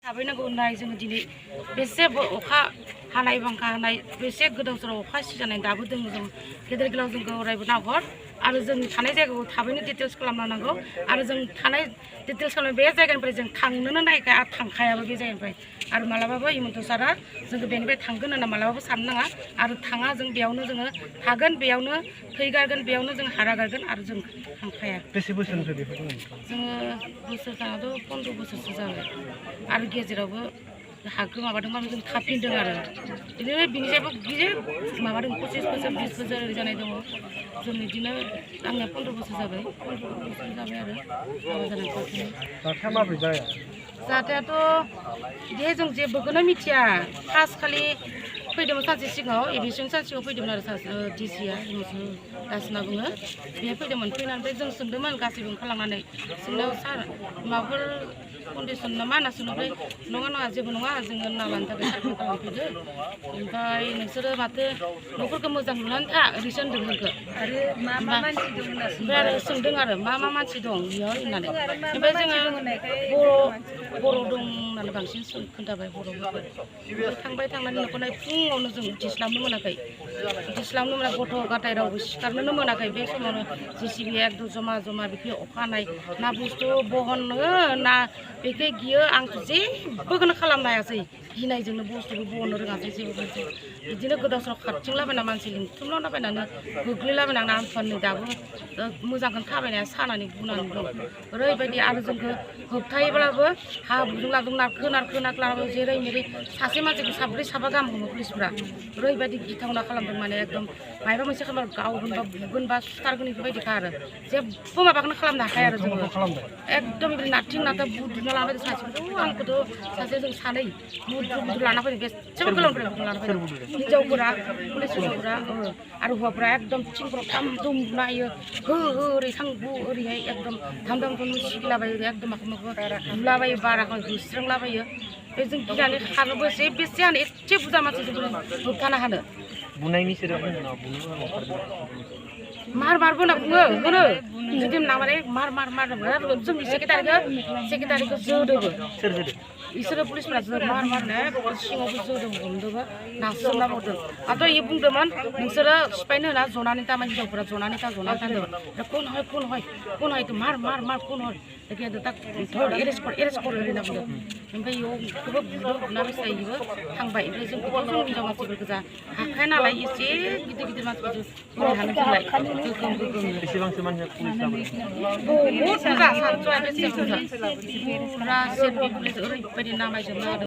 थाबैनांगौ होननाय जोङो दिनै बेसे अखा हानाय बांखा हानाय बेसे गोदाव सोराव अखा सिजानाय दाबो दङ जों गेदेर गोलाव जोंखौ अरायबो नाहर आरो जोंनि थानाय जायगाखौ थाबैनो डिटेल्स खालामना नांगौ आरो जों थानाय डिटेल्स खालामनाय बे जायगानिफ्राय जों थांनोनो नायखाया आरो थांखायाबो बे जायगानिफ्राय आरो मालाबाबो हिमन्त सारा जोंखौ बेनिफ्राय थांगोन होनना मालाबाबो साननो नाङा आरो थाङा जों बेयावनो जोङो थागोन बेयावनो थैगारगोन बेयावनो जों हारागारगोन आरो जों थांखाया। बेसे बोसोरनिफ्राय बेफोरखौ जोङो बोसोर थाङाथ' 15 बोसोरसो जाबाय आरो गेजेरावबो हाखौ माबादोंबाबो जों थाफिनदों आरो बिदिनो बिनिफ्रायबो गिदिर माबादों 25 बोसोर 20 बोसोर ओरै जानाय दङ जों बिदिनो आंनिया 15 बोसोर जाबाय 15 बोसोर जाबाय आरो माबा जानानै थाफिनो। जाथाया माबोरै जाया? जाथायाथ' बिदि जों जेबोखौनो मिथिया फार्स्ट खालि फैदोंमोन सानसे सिगाङाव एभिएसन सानसेयाव फैदोंमोन आरो सासे डिसिया हिमन्त दास होनना बुङो बेहाय फैदोंमोन फैनानै जों सोंदोंमोन गासैबो ओंखारलांनानै सोंनायाव सार माबाफोर कन्डिसन नामा होनना सोंबाय नङा नङा जेबो नङा जोङो ना लानो थाखाय सार्भे खालामफैदो ओमफ्राय नोंसोरो माथो न'फोरखौ मोजां लुनानै था ओरैसो होनदों जोंखौ आरो मा मा मानसि दं होनना ओमफ्राय आरो सोंदों आरो मा मा मानसि दं बेयाव होननानै ओमफ्राय जोङो बर' दं होननानै बांसिन खोन्थाबाय बर'फोरखौ थांबाय थांनानै न'खरनाय फुङावनो जों उथिस्लाबनो मोनाखै गथ' गथाय रावबो सिखारनोनो मोनाखै बे समावनो JCB एकदम जमा जमा बेखौ अखा हानाय ना बुस्थु बहननो ना बेखौ गियो आंथ' जेबोखौनो खालामनो हायासै गिनायजोंनो बुस्थुखौ बहननो रोङासै जेबो बिदिनो गोदाव सोराव खारथिंलाबायना मानसि लिंथुमलाबायनानै गोग्लैलाबायनानै आंफान दाबो मोजांखौनो थाबायनाया सानानै बुनानै दं ओरैबायदि आरो जोंखौ होबथायोब्लाबो हाब्रुजों लादों नारखो लानानै जेरै मेरै सासे मानसिखौ साब्रै साबा गाहाम हमो पुलिसफ्रा ओरैबायदि गिथावना खालामदों माने एकदम माबा मोनसे खालामो गावगोन बा बुगोन बा सुथारगोन बेफोरबायदिखा आरो जेबो माबाखौनो खालामनो हाखाया आरो जोङो एकदम बिदि नारथिं नारथा बुद्रुना लाना फैदों सासेखौथ' आंखौथ' सासे जों सानै बुद्रु लाना फैदों बेसेबां गोलावनिफ्राय बुद्रु लाना फैदों हिन्जावफोरा पुलिस हिन्जावफोरा आरो हौवाफोरा एकदम थिंफोराव थाम दुम नायो हो हो ओरै थां बु ओरैहाय एकदम धाम धाम धाम सिगिलाबायो एकदम माखौ माखौ बुलाबायो बाराखौ होस्रोंलाबायो बे जों गिनानै खारनोबो बेसे हानो एसे बुरजा मानसिजों होबथानो हानो बुनायनि सोदोब मार होनना बुङो होनो जुदि नामाने मार जोंनि सेक्रेटारिखौ जोदोबो सोर होदो बिसोरो पुलिसफ्रा मार होनो सिङावबो जोदों हमदोंबो नारसोमना हरदों आरो इयो बुंदोंमोन नोंसोरो सिफायनो होना जनानै था हिनजावफोरा जनानै था होनदोंमोन कोन हय मार कोन हय एरेस्ट कर होनना बुंदों ओमफ्राय इयावबो बुना बेसायबो थांबाय ओमफ्राय जों जों हिनजाव मानसिफोर गोजा हाखाया नालाय एसे गिदिर मानसिफोरजों बोरै हानो जोंलाय गोगोम बेसेबांसो मानसिया पुलिस लाबोदों बहुद बुरजा सानस'आ बेसे बुरजा पुलिस ओरैबायदि नामायजोबना होदों